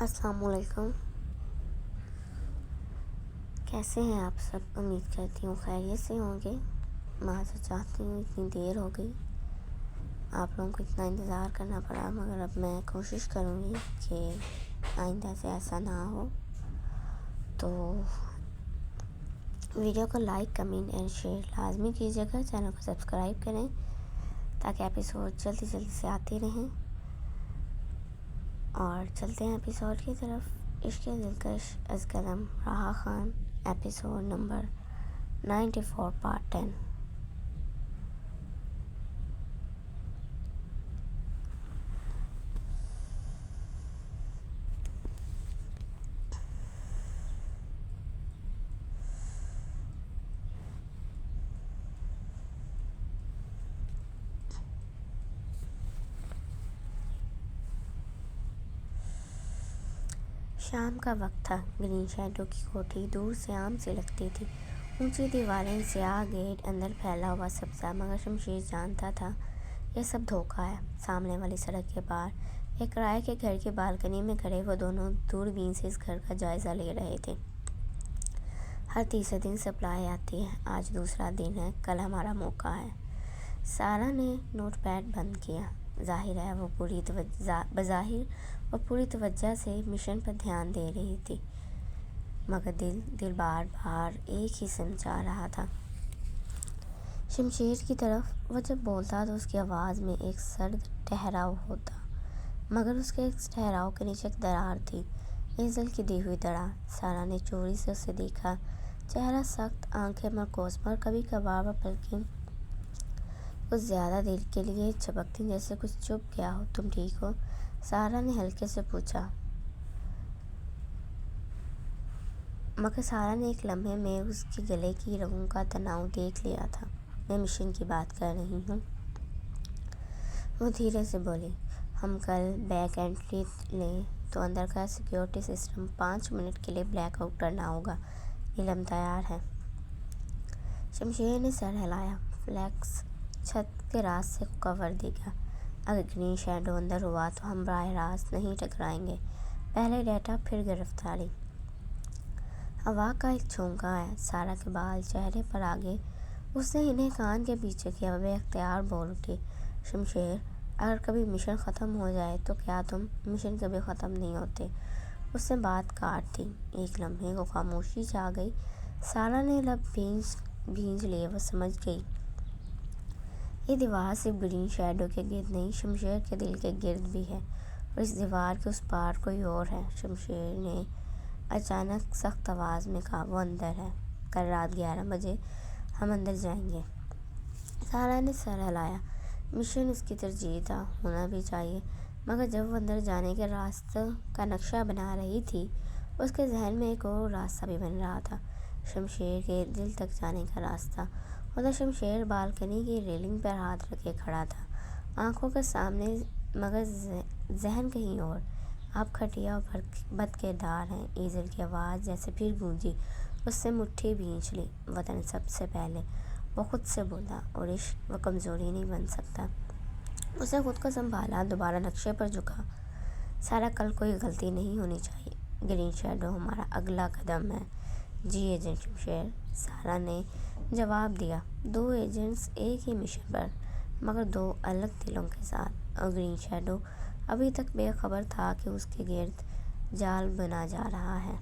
السلام علیکم، کیسے ہیں آپ سب؟ امید کرتی ہوں خیریت سے ہوں گے۔ معذرت چاہتی ہوں اتنی دیر ہو گئی، آپ لوگوں کو اتنا انتظار کرنا پڑا، مگر اب میں کوشش کروں گی کہ آئندہ سے ایسا نہ ہو۔ تو ویڈیو کو لائک، کمنٹ اینڈ شیئر لازمی کیجیے گا، چینل کو سبسکرائب کریں تاکہ ایپیسوڈ جلدی سے آتے رہیں۔ اور چلتے ہیں ایپیسوڈ کی طرف۔ عشق دلکش از قدم راہا خان، ایپیسوڈ نمبر 94 پارٹ 10۔ شام کا وقت تھا۔ گرین شیڈو کی کوٹھی دور سے عام سی لگتی تھی، اونچی دیواریں، سیاہ گیٹ، اندر پھیلا ہوا سبزہ، مگر شمشیر جانتا تھا یہ سب دھوکہ ہے۔ سامنے والی سڑک کے پار ایک کرائے کے گھر کی بالکنی میں کھڑے وہ دونوں دوربین سے اس گھر کا جائزہ لے رہے تھے۔ ہر تیسرے دن سپلائی آتی ہے، آج دوسرا دن ہے، کل ہمارا موقع ہے۔ سارہ نے نوٹ پیڈ بند کیا۔ بظاہر وہ پوری توجہ سے مشن پر دھیان دے رہی تھی، مگر دل بار بار ایک ہی سمت جا رہا تھا، شمشیر کی طرف۔ وہ جب بولتا تو اس کی آواز میں ایک سرد ٹھہراؤ ہوتا، مگر اس کے اس ٹھہراؤ کے نیچے ایک درار تھی، ایزل کی دی ہوئی درار۔ سارہ نے چوری سے اسے دیکھا، چہرہ سخت، آنکھیں مرکوز، مگر کبھی کبھار وہ پلکیں کچھ زیادہ دیر کے لیے جھپکتی جیسے کچھ چھپ گیا ہو۔ تم ٹھیک ہو؟ سارہ نے ہلکے سے پوچھا، مگر سارہ نے ایک لمحے میں اس کے گلے کی رگوں کا تناؤ دیکھ لیا تھا۔ میں مشن کی بات کر رہی ہوں، وہ دھیرے سے بولی۔ ہم کل بیک انٹری لیں تو اندر کا سیکیورٹی سسٹم 5 منٹ کے لیے بلیک آؤٹ کرنا ہوگا۔ نیلم تیار ہے؟ شمشیر نے سر ہلایا۔ فلیکس چھت کے راستے کو کور دے گا۔ اگر گرین شیڈو اندر ہوا تو ہم براہ راست نہیں ٹکرائیں گے، پہلے ڈیٹا پھر گرفتاری۔ ہوا کا ایک جھونکا آیا، سارہ کے بال چہرے پر آ گئے۔ اس نے انہیں کان کے پیچھے کیا، بے اختیار بول اٹھی، شمشیر، اگر کبھی مشن ختم ہو جائے تو کیا تم؟ مشن کبھی ختم نہیں ہوتے، اس نے بات کاٹ دی۔ ایک لمحے کو خاموشی چھا گئی۔ سارہ نے لب بھینج لیے، وہ سمجھ گئی یہ دیوار صرف گرین شیڈو کے گرد نہیں، شمشیر کے دل کے گرد بھی ہے، اور اس دیوار کے اس پار کوئی اور ہے۔ شمشیر نے اچانک سخت آواز میں کہا، وہ اندر ہے، کل رات 11 بجے ہم اندر جائیں گے۔ سارہ نے سر ہلایا۔ مشن اس کی ترجیح تھا، ہونا بھی چاہیے، مگر جب وہ اندر جانے کے راستوں کا نقشہ بنا رہی تھی، اس کے ذہن میں ایک اور راستہ بھی بن رہا تھا، شمشیر کے دل تک جانے کا راستہ۔ ادھر شمشیر بالکنی کی ریلنگ پر ہاتھ رکھے کھڑا تھا، آنکھوں کے سامنے، مگر ذہن کہیں اور۔ آپ گھٹیا اور بد کردار ہیں، ایزل کی آواز جیسے پھر گونجی۔ اس نے مٹھی بھینچ لی۔ وطن سب سے پہلے، وہ خود سے بولا، اور عشق وہ کمزوری نہیں بن سکتا۔ اس نے خود کو سنبھالا، دوبارہ نقشے پر جھکا۔ سارہ، کل کوئی غلطی نہیں ہونی چاہیے، گرین شیڈو ہمارا اگلا قدم ہے۔ جی ایجنٹ شمشیر، سارہ نے جواب دیا۔ 2 ایجنٹس ایک ہی مشن پر، مگر 2 الگ دلوں کے ساتھ، اور گرین شیڈو ابھی تک بے خبر تھا کہ اس کے گرد جال بنا جا رہا ہے۔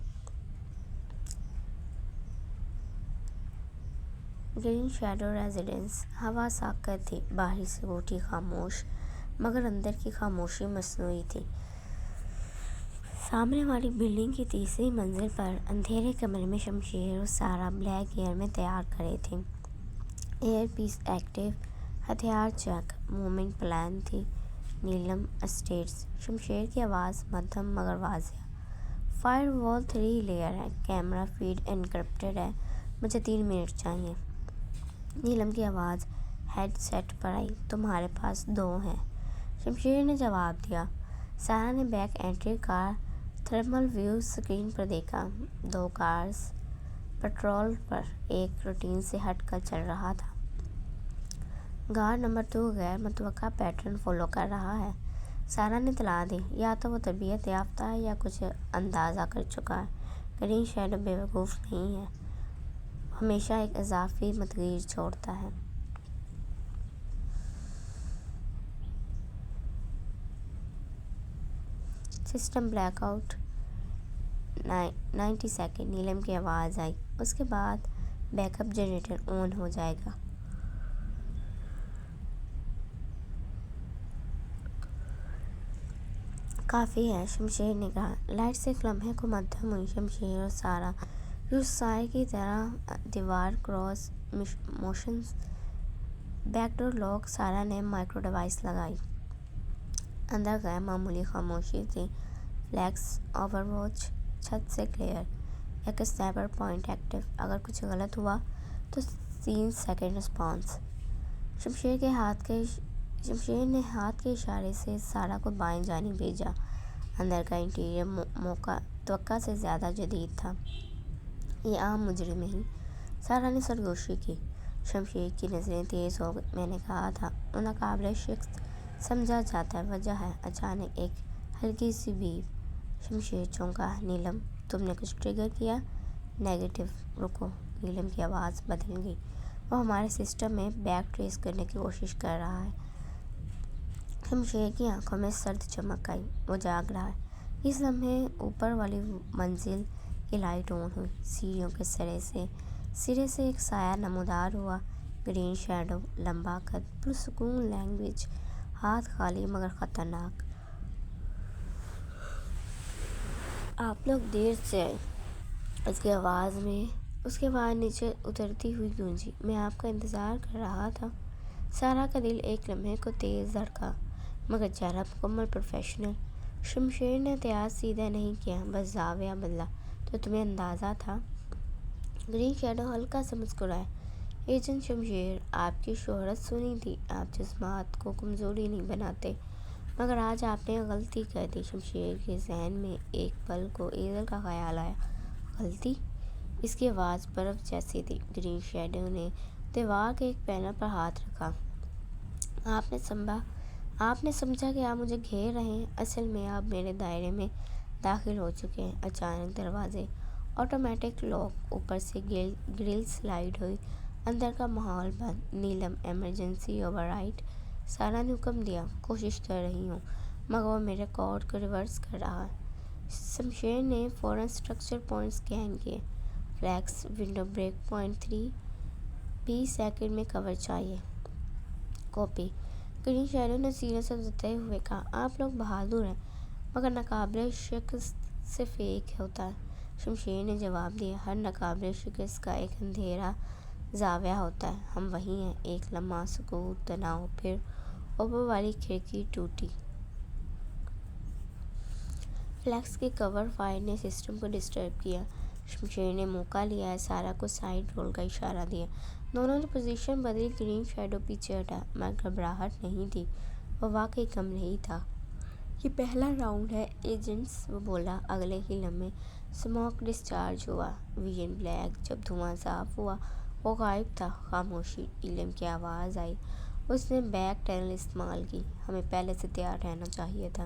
Green shadow residence. ہوا ساکت تھی، باہر سے کوٹھی خاموش، مگر اندر کی خاموشی مصنوعی تھی۔ سامنے والی بلڈنگ کی تیسری منزل پر اندھیرے کمرے میں شمشیر اور سارہ بلیک ایئر میں تیار کھڑے تھے، ایئر پیس ایکٹیو، ہتھیار چیک، موومنٹ پلان تھی۔ نیلم اسٹیٹس۔ شمشیر کی آواز مدھم مگر واضح۔ فائر وال 3 لیئر ہے، کیمرہ فیڈ انکرپٹڈ ہے، مجھے 3 منٹ چاہیے۔ نیلم کی آواز ہیڈ سیٹ پر آئی، تمہارے پاس 2 ہیں، شمشیر نے جواب دیا۔ سارہ نے بیک انٹری کا تھرمل ویو سکرین پر دیکھا۔ 2 کارز پٹرول پر، ایک روٹین سے ہٹ کر چل رہا تھا۔ گارڈ نمبر 2 غیر متوقع پیٹرن فالو کر رہا ہے۔ سارا نے اطلاع دی، یا تو وہ تربیت یافتہ ہے یا کچھ اندازہ کر چکا ہے۔ گرین شیڈو بیوقوف نہیں ہے، ہمیشہ ایک اضافی مدغیر چھوڑتا ہے۔ سسٹم بلیک آؤٹ 90 سیکنڈ، نیلم کی آواز آئی۔ اس کے بعد بیک اپ جنریٹر آن ہو جائے گا۔ کافی ہے، شمشیر نے کہا۔ لائٹس ایک لمحے کو مدھم ہوئی۔ شمشیر اور سارا جو سائے کی طرح دیوار cross motions. Back door lock. سارا نے مائکرو ڈیوائس لگائی۔ اندر غیر معمولی خاموشی تھی۔ فلیکس اوور واچ چھت سے کلیئر۔ ایک اسنائپر پوائنٹ ایکٹیو، اگر کچھ غلط ہوا تو 3 سیکنڈ رسپانس۔ شمشیر نے ہاتھ کے اشارے سے سارا کو بائیں جانب بھیجا۔ اندر کا انٹیریئر توقع سے زیادہ جدید تھا۔ یہ عام مجرم نہیں۔ سارا نے سرگوشی کی۔ شمشیر کی نظریں تیز ہو گئی۔ میں نے کہا تھا وہ ناقابل شکست سمجھا جاتا ہے۔ وجہ ہے اچانک ایک ہلکی سی بیپ۔ شمشیر چونکا۔ نیلم تم نے کچھ ٹریگر کیا؟ نیگیٹو۔ رکو، نیلم کی آواز بدل گئی۔ وہ ہمارے سسٹم میں بیک ٹریس کرنے کی کوشش کر رہا ہے۔ شمشیر کی آنکھوں میں سرد چمک آئی۔ وہ جاگ رہا ہے۔ اس لمحے اوپر والی منزل کی لائٹ آن ہوئی۔ سیڑھیوں کے سرے سے ایک سایہ نمودار ہوا۔ گرین شیڈو، لمبا قد، پرسکون لینگویج، ہاتھ خالی مگر خطرناک۔ آپ لوگ دیر سے آئے۔ اس کی آواز نیچے اترتی ہوئی گونجی۔ میں آپ کا انتظار کر رہا تھا۔ سارا کا دل ایک لمحے کو تیز دھڑکا، مگر چہرہ مکمل پروفیشنل۔ شمشیر نے احتیاط سیدھا نہیں کیا، بس زاویہ بدلا۔ تو تمہیں اندازہ تھا؟ گرین شیڈو ہلکا سا مسکرایا۔ ایجنٹ شمشیر، آپ کی شہرت سنی تھی، آپ جذبات کو کمزوری نہیں بناتے، مگر آج آپ نے غلطی کر دی۔ شمشیر کے ذہن میں ایک پل کو ایزل کا خیال آیا۔ غلطی؟ اس کی آواز برف جیسی تھی۔ گرین شیڈو نے دیوار کے ایک پینل پر ہاتھ رکھا۔ آپ نے سمجھا کہ آپ مجھے گھیر رہے ہیں، اصل میں آپ میرے دائرے میں داخل ہو چکے ہیں۔ اچانک دروازے آٹومیٹک لاک، اوپر سے گرل سلائڈ ہوئی، اندر کا ماحول بند۔ نیلم ایمرجنسی اوور رائڈ۔ سارا نے حکم دیا۔ کوشش کر رہی ہوں، مگر وہ میرے کوڈ کو ریورس کر رہا ہے۔ شمشیر نے فوراً اسٹرکچر پوائنٹ اسکین کیے۔ Flex window break point 3، 20 second میں کور چاہیے۔ کاپی۔ گرین شیڈو نے سینے سے اترتے ہوئے کہا، آپ لوگ بہادر ہیں، مگر ناقابل شکست صرف ایک ہوتا ہے۔ شمشیر نے جواب دیا، ہر ناقابل شکست کا ایک اندھیرا زاویہ ہوتا ہے۔ ہم وہیں ہیں۔ ایک لمحہ سکوت، تناؤ، پھر اوپر والی کھڑکی ٹوٹی۔ فلیکس کی کور فائر نے سسٹم کو ڈسٹرب کیا۔ شمشیر نے موقع لیا، سارا کو سائیڈ رول کا اشارہ دیا۔ دونوں نے پوزیشن بدلی۔ گرین شیڈو پیچھے ہٹا، مگر گھبراہٹ نہیں تھی، وہ واقعی کم نہیں تھا۔ یہ پہلا راؤنڈ ہے ایجنٹس، وہ بولا۔ اگلے ہی لمحے اسموک ڈسچارج ہوا، ویژن بلیک۔ جب دھواں صاف ہوا، وہ غائب تھا۔ خاموشی۔ نیلم کی آواز آئی، اس نے بیک ٹنل استعمال کی، ہمیں پہلے سے تیار رہنا چاہیے تھا۔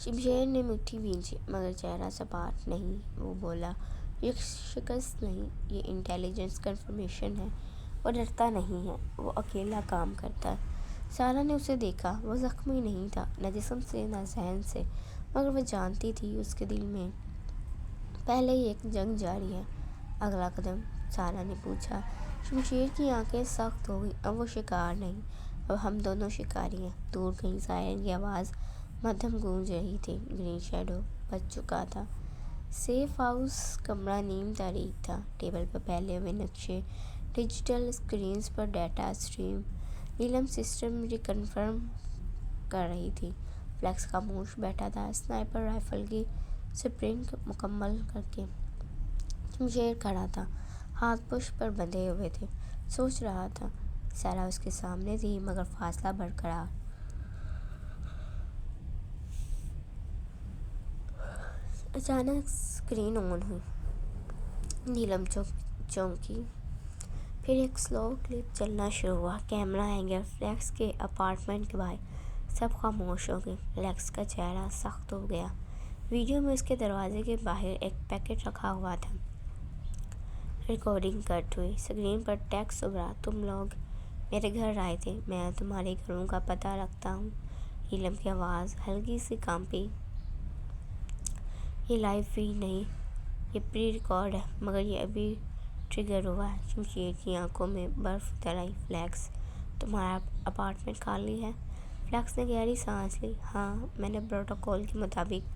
شمشیر نے مٹھی بھینچی، مگر چہرہ سپاٹ نہیں۔ وہ بولا، یہ شکست نہیں، یہ انٹیلیجنس کنفرمیشن ہے۔ وہ ڈرتا نہیں ہے، وہ اکیلا کام کرتا ہے۔ سارا نے اسے دیکھا۔ وہ زخمی نہیں تھا، نہ جسم سے نہ ذہن سے، مگر وہ جانتی تھی اس کے دل میں پہلے ہی ایک جنگ جاری ہے۔ اگلا قدم؟ سارا نے پوچھا۔ شمشیر کی آنکھیں سخت ہو گئیں۔ اب وہ شکار نہیں، اب ہم دونوں شکاری ہیں۔ دور کہیں سائرن کی آواز مدھم گونج رہی تھی۔ گرین شیڈو بچ چکا تھا۔ سیف ہاؤس کمرہ نیم تاریک تھا۔ ٹیبل پر پھیلے ہوئے نقشے، ڈیجیٹل اسکرینز پر ڈیٹا اسٹریم۔ نیلم سسٹم ریکنفرم کر رہی تھی۔ فلیکس خاموش بیٹھا تھا، اسنائپر رائفل کی سپرنگ مکمل کر کے۔ شمشیر کھڑا تھا، ہاتھ پشت پر بندھے ہوئے تھے، سوچ رہا تھا۔ سارا اس کے سامنے تھی، مگر فاصلہ برقرار۔ اچانک اسکرین آن ہوئی۔ نیلم چونکی، پھر ایک سلو کلپ چلنا شروع ہوا۔ کیمرہ اینگل فلیکس کے اپارٹمنٹ کے باہر۔ سب خاموش ہو گئے۔ فلیکس کا چہرہ سخت ہو گیا۔ ویڈیو میں اس کے دروازے کے باہر ایک پیکٹ رکھا ہوا تھا۔ ریکارڈنگ کٹ ہوئی۔ اسکرین پر ٹیکسٹ ابھرا، تم لوگ میرے گھر آئے تھے، میں تمہارے گھروں کا پتہ رکھتا ہوں۔ نیلم کی آواز ہلکی سی کانپی۔ یہ لائیو فیڈ نہیں، یہ پری ریکارڈ ہے، مگر یہ ابھی ٹریگر ہوا ہے۔ شمشیر کی آنکھوں میں برف اتر آئی۔ فلیکس، تمہارا اپارٹمنٹ خالی ہے؟ فلیکس نے گہری سانس لی۔ ہاں، میں نے پروٹوکول کے مطابق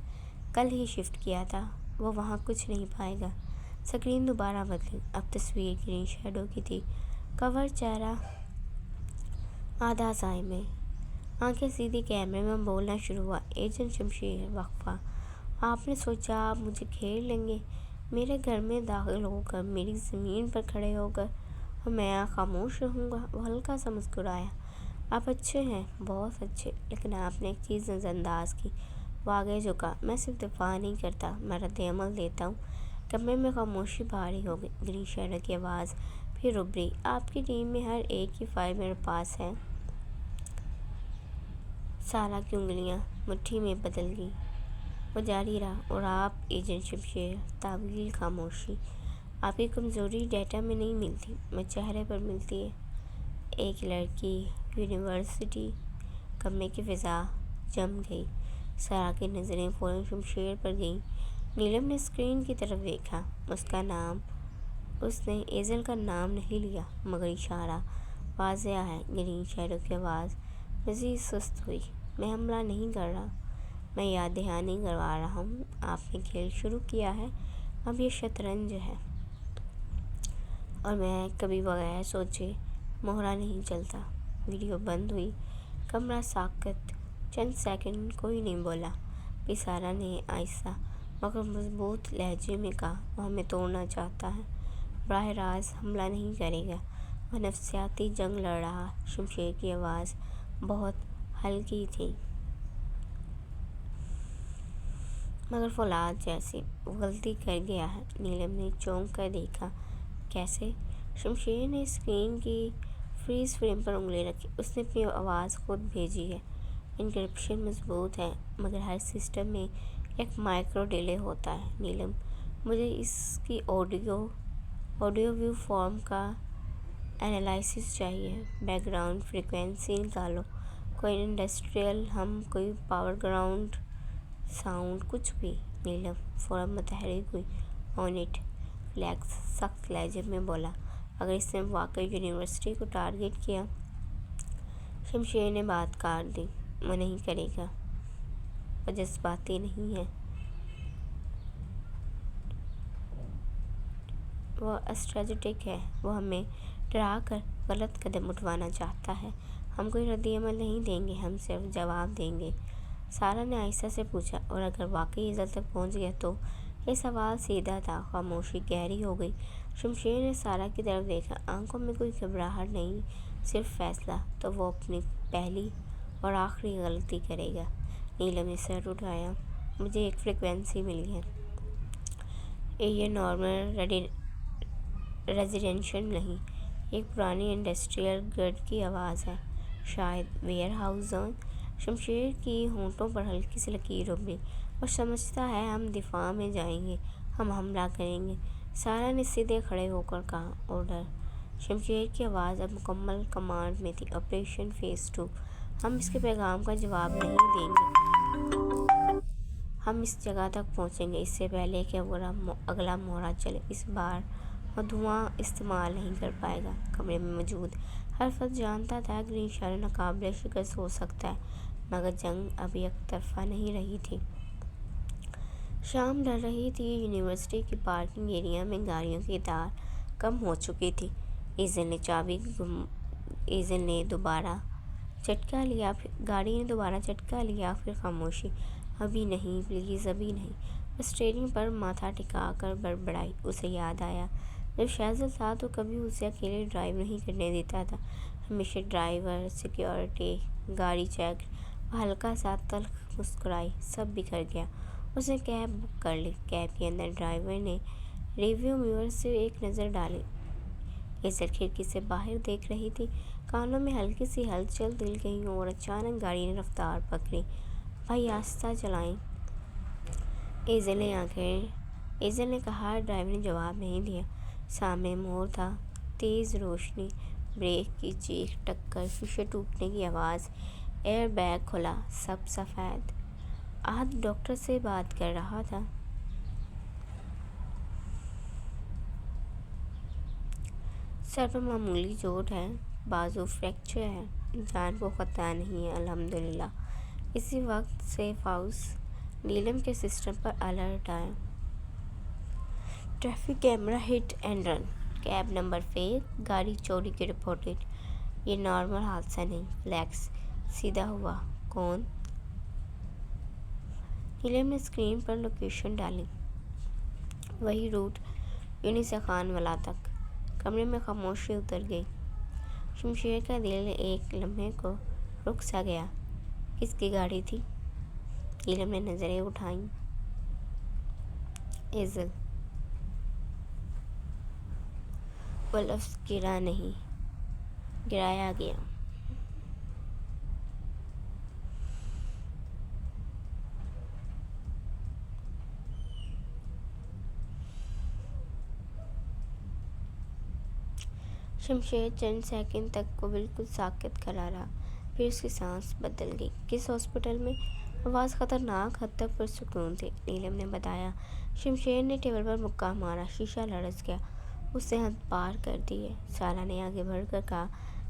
کل ہی شفٹ کیا تھا۔ وہ وہاں کچھ نہیں پائے گا۔ اسکرین دوبارہ بدلی۔ اب تصویر گرین شیڈو کی تھی۔ کور چہرہ آدھا سائے میں، آنکھیں سیدھی کیمرے میں، بولنا شروع ہوا۔ ایجنٹ شمشیر۔ وقفہ۔ آپ نے سوچا آپ مجھے گھیر لیں گے، میرے گھر میں داخل ہو کر، میری زمین پر کھڑے ہو کر، اور میں خاموش رہوں گا؟ وہ ہلکا سا مسکرایا۔ آپ اچھے ہیں، بہت اچھے، لیکن آپ نے ایک چیز نظر انداز کی۔ وہ آگے جھکا۔ میں صرف دفاع نہیں کرتا، میں رد عمل دیتا ہوں۔ کمرے میں خاموشی بھاری ہو گئی۔ گرین شیڈو کی آواز پھر ابھری۔ آپ کی ٹیم میں ہر ایک کی فائل میرے پاس ہے۔ سارا کی انگلیاں مٹھی میں بدل گئیں۔ وہ جاری رہا۔ اور آپ ایجنٹ شمشیر؟ طویل خاموشی۔ آپ کی کمزوری ڈیٹا میں نہیں ملتی، میں چہرے پر ملتی ہے۔ ایک لڑکی، یونیورسٹی۔ کمرے کی فضا جم گئی۔ سارا کی نظریں فوراً شمشیر پر گئیں۔ نیلم نے اسکرین کی طرف دیکھا۔ اس کا نام، اس نے ایزل کا نام نہیں لیا، مگر اشارہ واضح ہے۔ گرین شیڈو کی آواز مزید سست ہوئی۔ میں حملہ نہیں کر رہا، میں یاد دہانی کروا رہا ہوں۔ آپ نے کھیل شروع کیا ہے، اب یہ شطرنج ہے، اور میں کبھی بغیر سوچے مہرہ نہیں چلتا۔ ویڈیو بند ہوئی۔ کمرہ ساکت۔ چند سیکنڈ کوئی نہیں بولا۔ پھر سارا نے آہستہ مگر مضبوط لہجے میں کہا، وہ ہمیں توڑنا چاہتا ہے، براہ راست حملہ نہیں کرے گا، وہ نفسیاتی جنگ لڑ رہا ہے۔ شمشیر کی آواز بہت ہلکی تھی، مگر فولاد جیسی۔ وہ غلطی کر گیا ہے۔ نیلم نے چونک کر دیکھا۔ کیسے؟ شمشیر نے اسکرین کی فریز فریم پر انگلی رکھی۔ اس نے اپنی آواز خود بھیجی ہے۔ انکرپشن مضبوط ہے، مگر ہر سسٹم میں ایک مائکرو ڈیلے ہوتا ہے۔ نیلم، مجھے اس کی آڈیو ویو فارم کا انالائسس چاہیے۔ بیک گراؤنڈ فریکوینسی نکالو، کوئی انڈسٹریل ہم، کوئی پاور گراؤنڈ ساؤنڈ، کچھ بھی۔ نیلم فوراً متحرک ہوئی۔ آن اٹ۔ فلیکس سخت لہجے میں بولا۔ اگر اس نے واقعی یونیورسٹی کو ٹارگٹ کیا؟ شمشیر نے بات کاٹ دی۔ وہ نہیں کرے گا، وہ جذباتی نہیں ہے، وہ اسٹریٹجک ہے، وہ ہمیں ڈرا کر غلط قدم اٹھوانا چاہتا ہے۔ ہم کوئی رد عمل نہیں دیں گے، ہم صرف جواب دیں گے۔ سارا نے آہستہ سے پوچھا، اور اگر واقعی ایزل تک پہنچ گیا تو؟ یہ سوال سیدھا تھا۔ خاموشی گہری ہو گئی۔ شمشیر نے سارا کی طرف دیکھا۔ آنکھوں میں کوئی گھبراہٹ نہیں، صرف فیصلہ۔ تو وہ اپنی پہلی اور آخری غلطی کرے گا۔ نیلم نے سر اٹھایا۔ مجھے ایک فریکوینسی ملی ہے، یہ نارمل ریزیڈینشل نہیں، ایک پرانی انڈسٹریل گرڈ کی آواز ہے، شاید ویئر ہاؤس زون۔ شمشیر کی ہونٹوں پر ہلکی سی لکیر ابھری۔ وہ سمجھتا ہے ہم دفاع میں جائیں گے، ہم حملہ کریں گے۔ سارا نے سیدھے کھڑے ہو کر کہا، آرڈر۔ شمشیر کی آواز اب مکمل کمانڈ میں تھی۔ آپریشن فیز 2، ہم اس کے پیغام کا جواب نہیں دیں گے، ہم اس جگہ تک پہنچیں گے اس سے پہلے کہ اگلا مہرہ چلے۔ اس بار وہ دھواں استعمال نہیں کر پائے گا۔ کمرے میں موجود ہر فرد جانتا تھا گرین شیڈو ناقابل شکست ہو سکتا ہے، مگر جنگ اب یک طرفہ نہیں رہی تھی۔ شام ڈھل رہی تھی۔ یونیورسٹی کی پارکنگ ایریا میں گاڑیوں کی تعداد کم ہو چکی تھی۔ ایزل نے دوبارہ جھٹکا لیا، گاڑی نے دوبارہ جھٹکا لیا، پھر خاموشی۔ ابھی نہیں، پلیز ابھی نہیں۔ وہ اسٹیئرنگ پر ماتھا ٹکا کر بڑبڑائی۔ اسے یاد آیا، جب شہزل تھا تو کبھی اسے اکیلے ڈرائیو نہیں کرنے دیتا تھا، ہمیشہ ڈرائیور، سیکیورٹی، گاڑی چیک۔ وہ ہلکا سا تلخ مسکرائی۔ سب بکھر گیا۔ اس نے کیب بک کر لی۔ کیب کے اندر ڈرائیور نے ریویو میرر سے ایک نظر ڈالی۔ ایزل کھڑکی سے باہر دیکھ رہی تھی۔ کانوں میں ہلکی سی ہلچل دل گئی اور اچانک گاڑی نے رفتار پکڑی۔ بھائی آہستہ چلائیں۔ ایزل نے کہا۔ ڈرائیور نے جواب نہیں دیا۔ سامنے موڑ تھا، تیز روشنی، بریک کی چیخ، ٹکر، شیشے ٹوٹنے کی آواز، ایئر بیگ کھلا، سب سفید۔ عادل ڈاکٹر سے بات کر رہا تھا۔ سر پر معمولی چوٹ ہے، بازو فریکچر ہے، جان کو خطرہ نہیں ہے الحمدللہ۔ اسی وقت سیف ہاؤس نیلم کے سسٹم پر الرٹ آیا۔ Traffic camera hit and run, cab number fail, گاڑی چوری کی رپورٹڈ۔ یہ نارمل حادثہ نہیں، فلیکس سیدھا ہوا۔ کون؟ نیلم نے اسکرین پر لوکیشن ڈالی۔ وہی روٹ، یونس خان والا تک۔ کمرے میں خاموشی اتر گئی۔ شمشیر کا دل ایک لمحے کو رک سا گیا۔ کس کی گاڑی تھی؟ نیلم نے نظریں اٹھائیں۔ ایزل۔ وہ لفظ گرا نہیں، گرایا گیا۔ شمشیر چند سیکنڈ تک کو بالکل ساکت کھڑا رہا، پھر اس کی سانس بدل گئی۔ کس ہاسپٹل میں؟ آواز خطرناک حد تک پرسکون تھی۔ نیلم نے بتایا۔ شمشیر نے ٹیبل پر مکہ مارا، شیشہ لڑز گیا۔ اس نے حد پار کر دی ہے۔ سارا نے آگے بڑھ کر کہا۔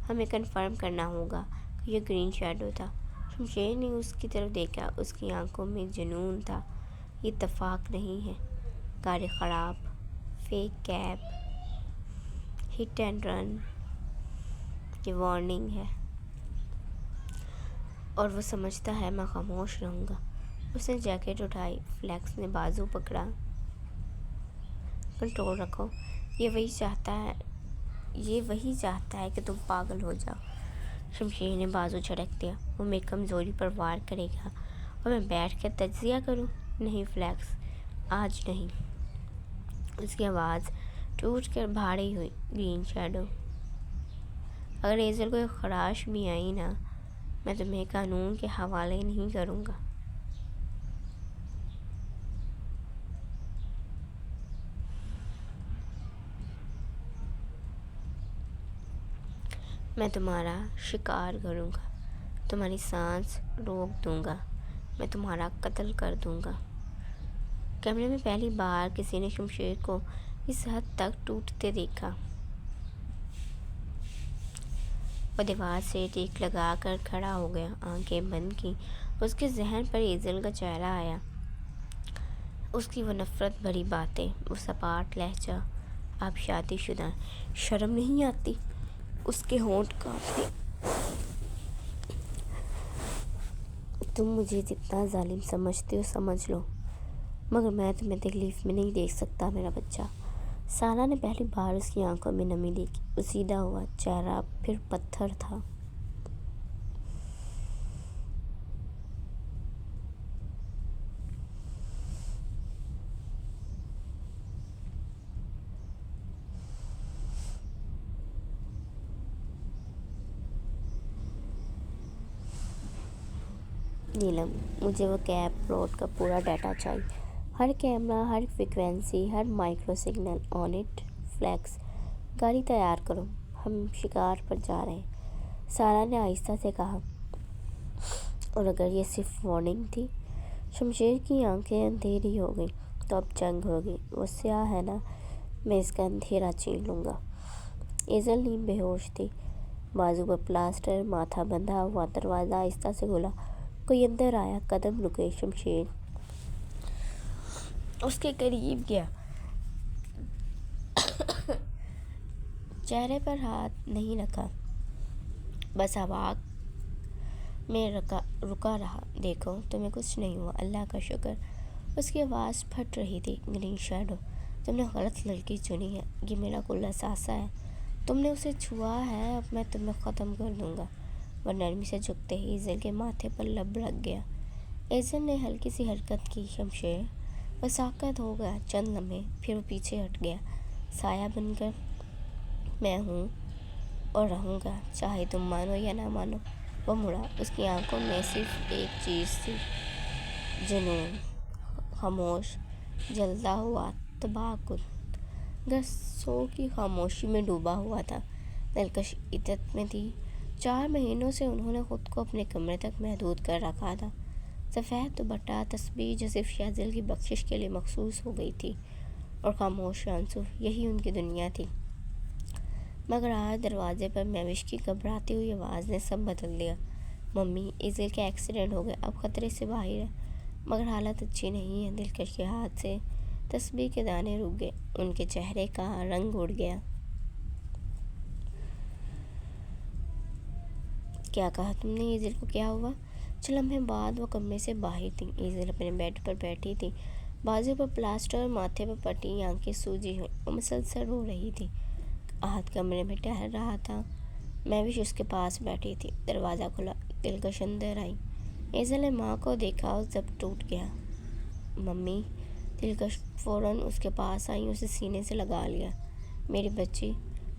ہمیں کنفرم کرنا ہوگا کہ یہ گرین شیڈو تھا۔ شمشیر نے اس کی طرف دیکھا، اس کی آنکھوں میں جنون تھا۔ یہ اتفاق نہیں ہے، گاڑی خراب، فیک کیب، ہٹ اینڈ رن، یہ وارننگ ہے۔ اور وہ سمجھتا ہے میں خاموش رہوں گا۔ اس نے جیکٹ اٹھائی۔ فلیکس نے بازو پکڑا۔ کنٹرول رکھو، یہ وہی چاہتا ہے کہ تم پاگل ہو جاؤ۔ شمشیر نے بازو جھٹک دیا۔ وہ میری کمزوری پر وار کرے گا اور میں بیٹھ کر تجزیہ کروں؟ نہیں فلیکس، آج نہیں۔ اس کی آواز ٹوٹ کر بھاری ہوئی۔ گرین شیڈو، اگر ایزل کو ایک خراش بھی آئی نا، میں تمہیں قانون کے حوالے نہیں کروں گا۔ میں تمہارا شکار کروں گا، تمہاری سانس روک دوں گا، میں تمہارا قتل کر دوں گا۔ کیمرے میں پہلی بار کسی نے شمشیر کو اس حد تک ٹوٹتے دیکھا۔ وہ دیوار سے ٹیک لگا کر کھڑا ہو گیا، آنکھیں بند کی۔ اس کے ذہن پر ایزل کا چہرہ آیا، اس کی وہ نفرت بھری باتیں، وہ سپاٹ لہجہ۔ آپ شادی شدہ ہیں، شرم نہیں آتی؟ اس کے ہونٹ کانپے۔ تم مجھے جتنا ظالم سمجھتے ہو سمجھ لو، مگر میں تمہیں تکلیف میں نہیں دیکھ سکتا میرا بچہ۔ سارا نے پہلی بار اس کی آنکھوں میں نمی دیکھی۔ وہ سیدھا ہوا، چہرہ پھر پتھر تھا۔ نیلم، مجھے وہ کیب پلاٹ کا پورا ڈیٹا چاہیے، ہر کیمرہ، ہر فریکوینسی، ہر micro signal on it. Flex, گاڑی تیار کرو، ہم شکار پر جا رہے ہیں، سارا نے آہستہ سے کہا۔ اور اگر یہ صرف وارننگ تھی؟ شمشیر کی آنکھیں اندھیری ہو گئیں۔ تو اب جنگ ہوگی۔ وہ سیاہ ہے نا، میں اس کا اندھیرا چھین لوں گا۔ ایزل نیم بے ہوش تھی، بازو پر پلاسٹر، ماتھا بندھا ہوا۔ دروازہ آہستہ سے کھلا، کوئی اندر آیا۔ قدم رکے۔ شمشیر اس کے قریب گیا، چہرے پر ہاتھ نہیں رکھا، بس ہوا میں رکا رہا۔ دیکھو تمہیں کچھ نہیں ہوا، اللہ کا شکر۔ اس کی آواز پھٹ رہی تھی۔ گرین شیڈو، تم نے غلط لڑکی چنی ہے، یہ میرا کل اثاثہ ہے، تم نے اسے چھوا ہے، اب میں تمہیں ختم کر دوں گا۔ وہ نرمی سے جھکتے ہی ایزل کے ماتھے پر لب رکھ گیا۔ ایزل نے ہلکی سی حرکت کی۔ شمشیر، وہ ساکت ہو گیا چند لمحے، پھر وہ پیچھے ہٹ گیا، سایہ بن کر۔ میں ہوں اور رہوں گا، چاہے تم مانو یا نہ مانو۔ وہ مڑا، اس کی آنکھوں میں صرف ایک چیز تھی، جنون، خاموش، جلتا ہوا تباہ کن۔ گھر سو کی خاموشی میں ڈوبا ہوا تھا۔ دلکش عدت میں تھی۔ 4 مہینوں سے انہوں نے خود کو اپنے کمرے تک محدود کر رکھا تھا۔ سفید دوپٹہ، تسبیح جو صرف شاذل کی بخشش کے لیے مخصوص ہو گئی تھی، اور خاموش آنسو، یہی ان کی دنیا تھی۔ مگر آج دروازے پر مہوش کی گھبراتی ہوئی آواز نے سب بدل دیا۔ ممی، ایزل کا ایکسیڈنٹ ہو گیا، اب خطرے سے باہر ہے، مگر حالت اچھی نہیں ہے۔ دلکش کے ہاتھ سے تسبیح کے دانے رک گئے، ان کے چہرے کا رنگ اڑ گیا۔ کیا کہا تم نے؟ ایزل کو کیا ہوا؟ چند لمحے بعد وہ کمرے سے باہر تھی۔ ایزل اپنے بیڈ پر بیٹھی تھی، بازو پر پلاسٹر، ماتھے پر پٹی، آنکھیں سوجی ہوئی، وہ مسلسل رو رہی تھی۔ احد کمرے میں ٹہل رہا تھا، مہوش اس کے پاس بیٹھی تھی۔ دروازہ کھلا، دلکش اندر آئی۔ ایزل نے ماں کو دیکھا اور ضبط ٹوٹ گیا۔ ممی! دلکش فوراً اس کے پاس آئی، اسے سینے سے لگا لیا۔ میری بچی،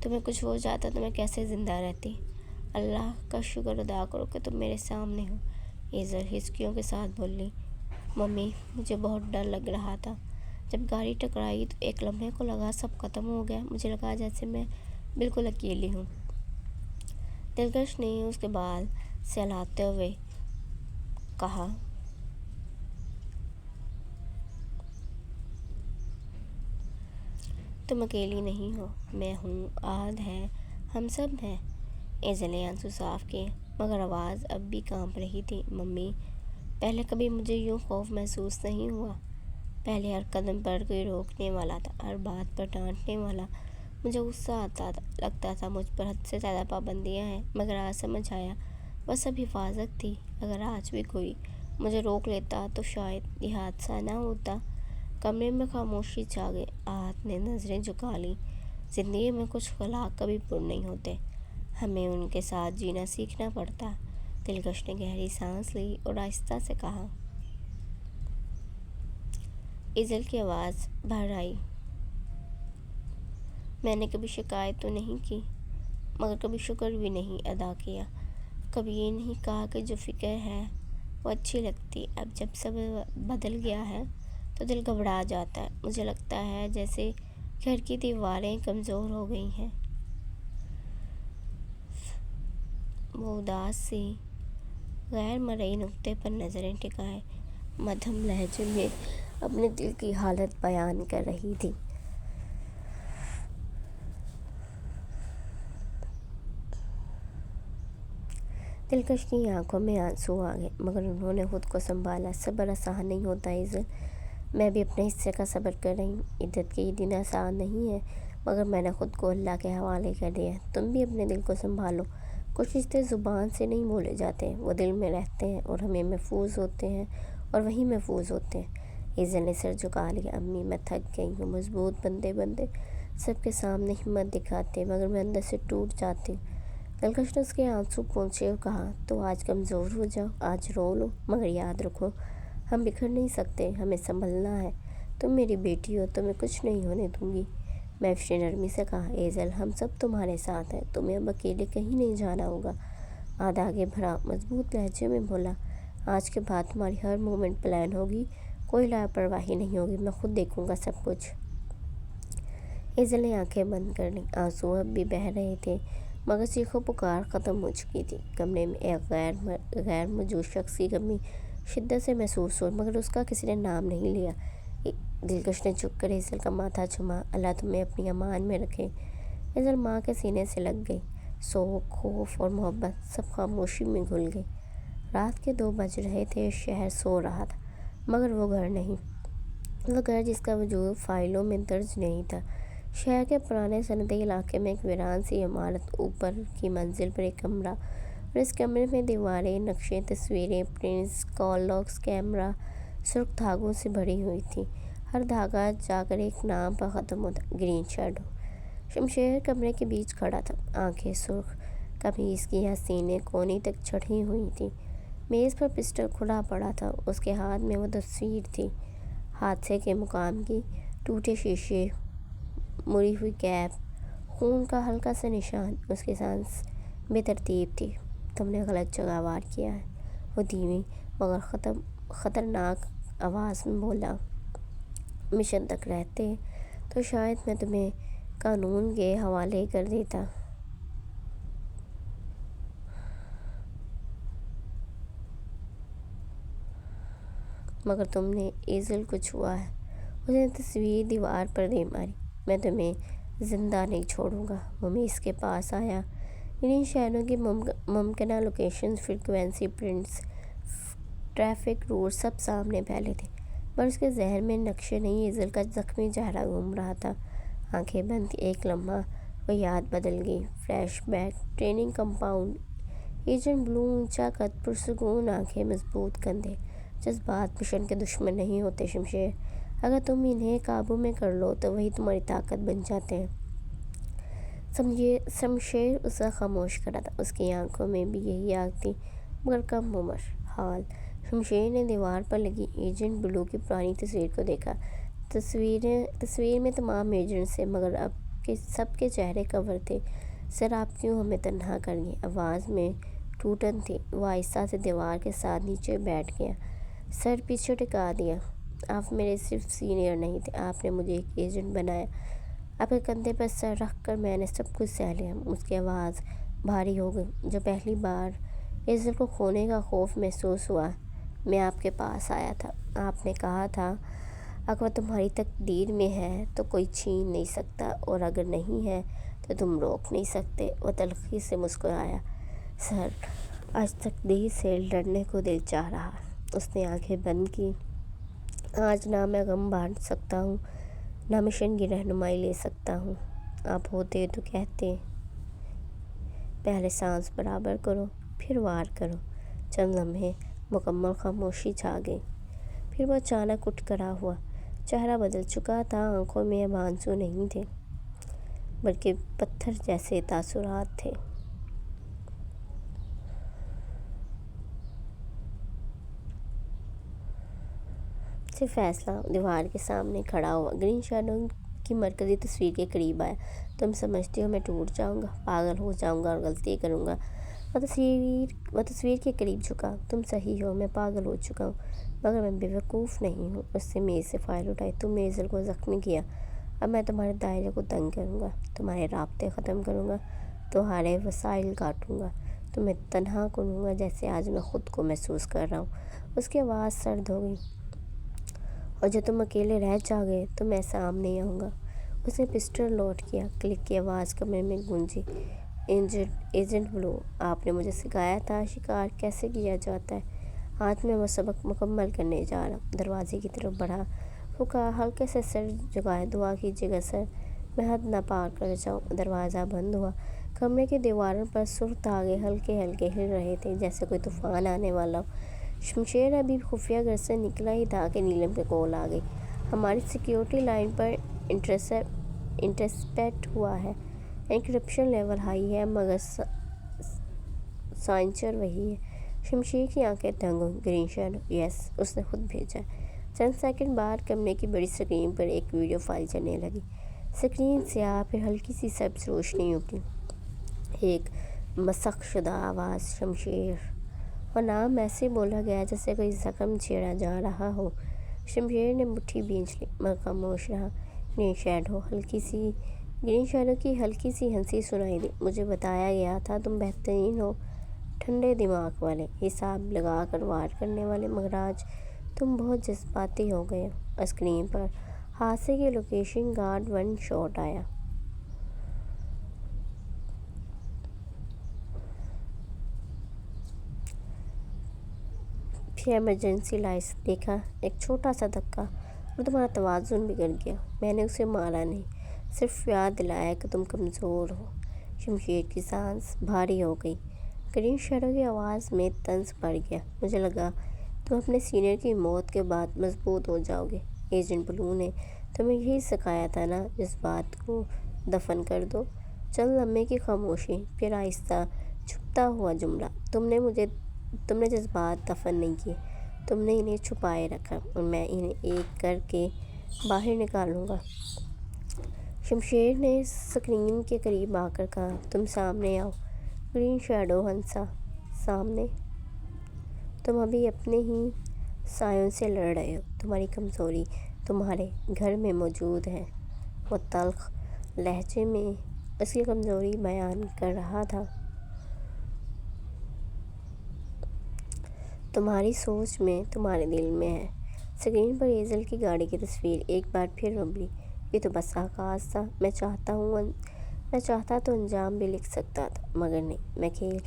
تمہیں کچھ ہو جاتا تو میں کیسے زندہ رہتی؟ اللہ کا شکر ادا کرو کہ تم میرے سامنے ہو، ایزل ہچکیوں کے ساتھ بولی۔ ممی، مجھے بہت ڈر لگ رہا تھا۔ جب گاڑی ٹکرائی تو ایک لمحے کو لگا سب ختم ہو گیا، مجھے لگا جیسے میں بالکل اکیلی ہوں۔ دلکش نے اس کے بال سہلاتے ہوئے کہا۔ تم اکیلی نہیں ہو، میں ہوں، احد ہے، ہم سب ہیں۔ ایزل نے آنسو صاف کیے، مگر آواز اب بھی کانپ رہی تھی۔ ممی، پہلے کبھی مجھے یوں خوف محسوس نہیں ہوا۔ پہلے ہر قدم پر کوئی روکنے والا تھا، ہر بات پر ڈانٹنے والا۔ مجھے غصہ آتا تھا، لگتا تھا مجھ پر حد سے زیادہ پابندیاں ہیں، مگر آج سمجھ آیا وہ سب حفاظت تھی۔ اگر آج بھی کوئی مجھے روک لیتا تو شاید یہ حادثہ نہ ہوتا۔ کمرے میں خاموشی چھا گئی۔ احد نے نظریں جھکا لیں۔ زندگی میں کچھ اخلاق کبھی پر نہیں ہوتے، ہمیں ان کے ساتھ جینا سیکھنا پڑتا۔ دلکش نے گہری سانس لی اور آہستہ سے کہا۔ ایزل کی آواز بھر آئی۔ میں نے کبھی شکایت تو نہیں کی، مگر کبھی شکر بھی نہیں ادا کیا۔ کبھی یہ نہیں کہا کہ جو فکر ہے وہ اچھی لگتی۔ اب جب سب بدل گیا ہے تو دل گھبرا جاتا ہے۔ مجھے لگتا ہے جیسے گھر کی دیواریں کمزور ہو گئی ہیں۔ وہ اداس سی غیر مرئی نقطے پر نظریں ٹکائے مدھم لہجے میں اپنے دل کی حالت بیان کر رہی تھی۔ دلکش کی آنکھوں میں آنسو آ گئے، مگر انہوں نے خود کو سنبھالا۔ صبر آسان نہیں ہوتا ایزل، میں بھی اپنے حصے کا صبر کر رہی ہوں۔ عدت کے یہ دن آسان نہیں ہے، مگر میں نے خود کو اللہ کے حوالے کر دیا ہے۔ تم بھی اپنے دل کو سنبھالو۔ کچھ رشتے زبان سے نہیں بولے جاتے، وہ دل میں رہتے ہیں اور ہمیں محفوظ ہوتے ہیں اور وہیں محفوظ ہوتے ہیں۔ ایزل نے سر جھکا لیا۔ امی، میں تھک گئی ہوں، مضبوط بنتے بنتے سب کے سامنے ہمت دکھاتے، مگر میں اندر سے ٹوٹ جاتی ہوں۔ دلکش نے اس کے آنسو پونچھے اور کہا، تو آج کمزور ہو جاؤ، آج رو لو، مگر یاد رکھو ہم بکھر نہیں سکتے، ہمیں سنبھلنا ہے۔ تم میری بیٹی ہو، تمہیں کچھ نہیں ہونے دوں گی۔ مہوش نے نرمی سے کہا، ایزل ہم سب تمہارے ساتھ ہیں، تمہیں اب اکیلے کہیں نہیں جانا ہوگا۔ احد آگے بڑھا، مضبوط لہجے میں بولا، آج کے بعد تمہاری ہر مومنٹ پلان ہوگی، کوئی لاپرواہی نہیں ہوگی، میں خود دیکھوں گا سب کچھ۔ ایزل نے آنکھیں بند کر لیں، آنسو اب بھی بہہ رہے تھے، مگر چیخو پکار ختم ہو چکی تھی۔ کمرے میں ایک غیر موجود شخص کی کمی شدت سے محسوس ہوئی، مگر اس کا کسی نے نام نہیں لیا۔ دلکش نے جھک کر ایزل کا ماتھا چوما، اللہ تمہیں اپنی امان میں رکھے۔ ایزل ماں کے سینے سے لگ گئی۔ شوق، خوف اور محبت سب خاموشی میں گھل گئی۔ رات کے 2 بج رہے تھے، شہر سو رہا تھا، مگر وہ گھر نہیں، وہ گھر جس کا وجود فائلوں میں درج نہیں تھا۔ شہر کے پرانے صنعتی علاقے میں ایک ویران سی عمارت، اوپر کی منزل پر ایک کمرہ، اور اس کمرے میں دیواریں، نقشے، تصویریں، پرنٹس، کال لاگز، کیمرہ سرخ دھاگوں سے بھری ہوئی تھی۔ ہر دھاگا جا کر ایک نام پر ختم ہوتا، گرین شیڈو۔ شمشیر کمرے کے بیچ کھڑا تھا، آنکھیں سرخ، قمیص کی سینے کونے تک چڑھی ہوئی تھی۔ میز پر پسٹل کھلا پڑا تھا، اس کے ہاتھ میں وہ تصویر تھی، حادثے کے مقام کی، ٹوٹے شیشے، مڑی ہوئی کیپ، خون کا ہلکا سا نشان، اس کی سانس بے ترتیب تھی۔ تم نے غلط جگہ وار کیا ہے، وہ دھیمی مگر خطرناک آواز میں بولا۔ مشن تک رہتے تو شاید میں تمہیں قانون کے حوالے کر دیتا۔ مگر تم نے ایزل کو چھوا ہے۔ اس نے تصویر دیوار پر دے ماری۔ میں تمہیں زندہ نہیں چھوڑوں گا۔ وہ میز کے پاس آیا۔ گرین شہروں کی ممکنہ locations, frequency prints, traffic routes سب سامنے پھیلے تھے، پر اس کے ذہن میں نقشے نہیں، ایزل کا زخمی چہرہ گھوم رہا تھا۔ آنکھیں بند کی ایک لمحہ وہ یاد بدل گئی۔ Flashback, training compound, agent blue, اونچا قد، پرسکون آنکھیں، مضبوط کندھے۔ جذبات مشن کے دشمن نہیں ہوتے شمشیر، اگر تم انہیں قابو میں کر لو تو وہی تمہاری طاقت بن جاتے ہیں۔ شمشیر اس وقت خاموش کھڑا تھا، اس کی آنکھوں میں بھی یہی آگ تھی، مگر کم عمر حال۔ شمشیر نے دیوار پر لگی ایجنٹ بلو کی پرانی تصویر کو دیکھا۔ تصویر میں تمام ایجنٹس تھے، مگر اب سب کے چہرے کور تھے۔ سر آپ کیوں ہمیں تنہا کر گئے؟ آواز میں ٹوٹن تھی۔ وہ آہستہ سے دیوار کے ساتھ نیچے بیٹھ گیا، سر پیچھے ٹکا دیا۔ آپ میرے صرف سینئر نہیں تھے، آپ نے مجھے ایک ایجنٹ بنایا۔ آپ کے کندھے پر سر رکھ کر میں نے سب کچھ سہ لیا۔ اس کی آواز بھاری ہو گئی۔ جب پہلی بار ایزل کو کھونے کا خوف محسوس ہوا، میں آپ کے پاس آیا تھا۔ آپ نے کہا تھا اگر تمہاری تقدیر میں ہے تو کوئی چھین نہیں سکتا، اور اگر نہیں ہے تو تم روک نہیں سکتے۔ وہ تلخی سے مسکرایا۔ سر، آج تقدیر سے لڑنے کو دل چاہ رہا۔ اس نے آنکھیں بند کی۔ آج نہ میں غم بانٹ سکتا ہوں، نہ مشن کی رہنمائی لے سکتا ہوں۔ آپ ہوتے تو کہتے پہلے سانس برابر کرو، پھر وار کرو۔ چند لمحے مکمل خاموشی چھا گئی، پھر وہ اچانک اٹھ کھڑا ہوا۔ چہرہ بدل چکا تھا، آنکھوں میں اب آنسو نہیں تھے، بلکہ پتھر جیسے تاثرات تھے۔ سے فیصلہ دیوار کے سامنے کھڑا ہوا، گرین شیڈو کی مرکزی تصویر کے قریب آیا۔ تم سمجھتے ہو میں ٹوٹ جاؤں گا، پاگل ہو جاؤں گا اور غلطی کروں گا؟ وہ تصویر کے قریب جھکا۔ تم صحیح ہو، میں پاگل ہو چکا ہوں، مگر میں بیوقوف نہیں ہوں۔ اس نے میز سے فائل اٹھائی۔ تم نے ایزل کو زخمی کیا، اب میں تمہارے دائرے کو تنگ کروں گا، تمہارے رابطے ختم کروں گا، تمہارے وسائل کاٹوں گا، تمہیں تنہا کروں گا جیسے آج میں خود کو محسوس کر رہا ہوں۔ اس کی آواز سرد ہو گئی۔ اور جب تم اکیلے رہ جاؤ گے تو میں سامنے آؤں گا۔ اس نے پسٹل لوڈ کیا۔ کلک کی آواز کمرے میں گونجی۔ ایجنٹ بلو، آپ نے مجھے سکھایا تھا شکار کیسے کیا جاتا ہے، آج میں وہ سبق مکمل کرنے جا رہا ہوں۔ دروازے کی طرف بڑھا۔ وہ کہا، ہلکے سے سر جھکائے، دعا کیجیے گا سر، میں حد نہ پار کر جاؤں۔ دروازہ بند ہوا۔ کمرے کی دیواروں پر سرخ دھاگے ہلکے ہلکے ہل رہے تھے، جیسے کوئی طوفان آنے والا ہو۔ شمشیر ابھی خفیہ گھر سے نکلا ہی تھا کہ نیلم کی کال آ گئی۔ ہماری سیکیورٹی لائن پر انٹرسپٹ ہوا ہے، انکرپشن لیول ہائی ہے، مگر سائنچر وہی ہے۔ شمشیر کی آنکھیں تنگ ہوئیں۔ گرین شیڈو، یس، اس نے خود بھیجا ہے۔ چند سیکنڈ بعد کمرے کی بڑی اسکرین پر ایک ویڈیو فائل چلنے لگی۔ اسکرین سیاہ، پھر ہلکی سی سبز روشنی اٹھی۔ ایک مسخ شدہ آواز، شمشیر، اور نام ایسے بولا گیا جیسے کوئی زخم چھیڑا جا رہا ہو۔ شمشیر نے مٹھی بھینچ لی، مگر خاموش رہا۔ گرین شیڈو کی ہلکی سی ہنسی سنائی دی۔ مجھے بتایا گیا تھا تم بہترین ہو، ٹھنڈے دماغ والے، حساب لگا کر وار کرنے والے، مگر آج تم بہت جذباتی ہو گئے ہو۔ اسکرین پر حادثے کی لوکیشن گارڈ 1 شاٹ آیا۔ پھر ایمرجنسی لائٹس دیکھا، ایک چھوٹا سا دھکا اور تمہارا توازن بگڑ گیا۔ میں نے اسے مارا نہیں، صرف یاد دلایا کہ تم کمزور ہو۔ شمشیر کی سانس بھاری ہو گئی۔ گرین شیڈو کی آواز میں طنز بڑھ گیا۔ مجھے لگا تم اپنے سینئر کی موت کے بعد مضبوط ہو جاؤ گے۔ ایجنٹ بلو نے تمہیں یہی سکھایا تھا نا، جذبات کو دفن کر دو۔ چند لمحے کی خاموشی، پھر آہستہ چھپتا ہوا جملہ، تم نے جذبات دفن نہیں کیے، تم نے انہیں چھپائے رکھا، اور میں انہیں ایک کر کے باہر نکالوں گا۔ شمشیر نے اسکرین کے قریب آ کر کہا، تم سامنے آؤ۔ گرین شیڈو ہنسا، سامنے؟ تم ابھی اپنے ہی سایوں سے لڑ رہے ہو، تمہاری کمزوری تمہارے گھر میں موجود ہے۔ وہ تلخ لہجے میں اس کی کمزوری بیان کر رہا تھا۔ تمہاری سوچ میں، تمہارے دل میں ہے۔ اسکرین پر ایزل کی گاڑی کی تصویر ایک بار پھر ابھری۔ یہ تو بس آغاز تھا، میں چاہتا تو انجام بھی لکھ سکتا تھا، مگر نہیں، میں کھیل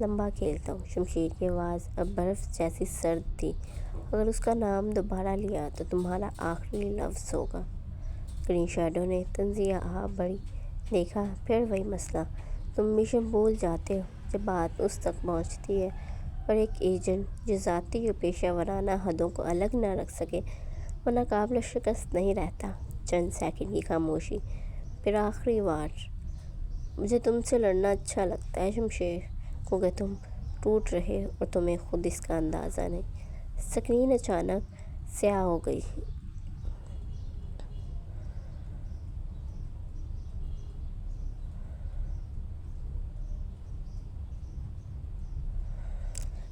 لمبا کھیلتا ہوں۔ شمشیر کی آواز اب برف جیسی سرد تھی۔ اگر اس کا نام دوبارہ لیا تو تمہارا آخری لفظ ہوگا۔ گرین شیڈو نے طنزیہ آہ بھری۔ دیکھا، پھر وہی مسئلہ، تم مشن بھول جاتے ہو جب بات اس تک پہنچتی ہے، اور ایک ایجنٹ جو ذاتی اور پیشہ ورانہ حدوں کو الگ نہ رکھ سکے وہ ناقابل شکست نہیں رہتا۔ چند سیکنڈ کی خاموشی، پھر آخری بار، مجھے تم سے لڑنا اچھا لگتا ہے شمشیر، کیونکہ تم ٹوٹ رہے ہو اور تمہیں خود اس کا اندازہ نہیں۔ اسکرین اچانک سیاہ ہو گئی۔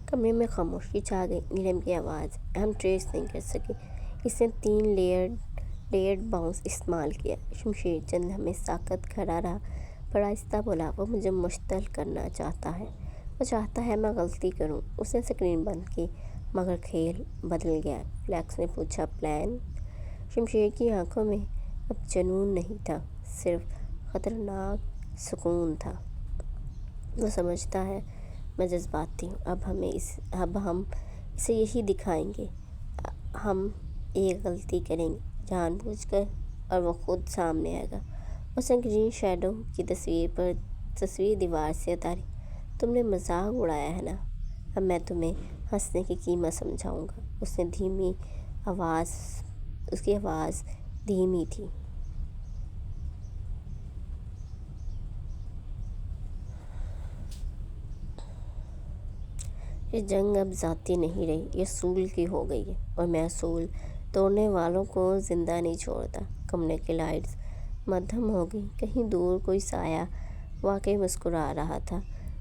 کمرے میں خاموشی چھا گئی۔ نیلم کی آواز، ہم ٹریس نہیں کر سکے، اس نے 3 لیئرڈ باؤنس استعمال کیا۔ شمشیر چند لمحے ساکت کھڑا رہا، پھر آہستہ بولا، وہ مجھے مشتعل کرنا چاہتا ہے، وہ چاہتا ہے میں غلطی کروں۔ اس نے اسکرین بند کی، مگر کھیل بدل گیا۔ فلیکس نے پوچھا، پلان؟ شمشیر کی آنکھوں میں اب جنون نہیں تھا، صرف خطرناک سکون تھا۔ وہ سمجھتا ہے میں جذباتی ہوں، اب ہم اسے یہی دکھائیں گے۔ ہم ایک غلطی کریں گے جان بوجھ کر اور وہ خود سامنے آئے گا۔ اس نے گرین شیڈو کی تصویر دیوار سے اتاری۔ تم نے مذاق اڑایا ہے نا، اب میں تمہیں ہنسنے کی قیمت سمجھاؤں گا۔ اس کی آواز دھیمی تھی۔ یہ جنگ اب ذاتی نہیں رہی، یہ اصول کی ہو گئی ہے، اور میں اصول توڑنے والوں کو زندہ نہیں چھوڑتا۔ کمرے کی لائٹس مدھم ہو گئیں۔ کہیں دور کوئی سایہ واقعی مسکرا رہا تھا۔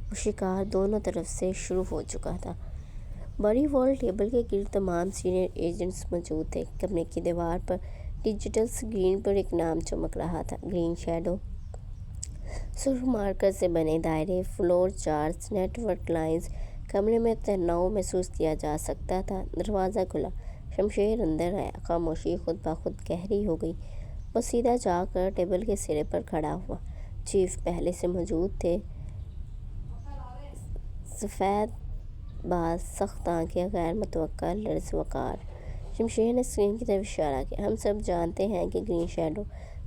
وہ شکار دونوں طرف سے شروع ہو چکا تھا۔ بڑی وال ٹیبل کے گرد تمام سینئر ایجنٹس موجود تھے۔ کمرے کی دیوار پر ڈیجیٹل اسکرین پر ایک نام چمک رہا تھا، گرین شیڈو۔ سرخ مارکر سے بنے دائرے، floor charts, network lines, کمرے میں تناؤ محسوس کیا جا سکتا تھا۔ دروازہ کھلا، شمشیر اندر آیا۔ خاموشی خود بخود گہری ہو گئی۔ وہ سیدھا جا کر ٹیبل کے سرے پر کھڑا ہوا۔ چیف پہلے سے موجود تھے، سفید باز، سخت آنکھیں، غیر متوقع لرز وقار۔ شمشیر نے اسکرین کی طرف اشارہ کیا، ہم سب جانتے ہیں کہ گرین شیڈو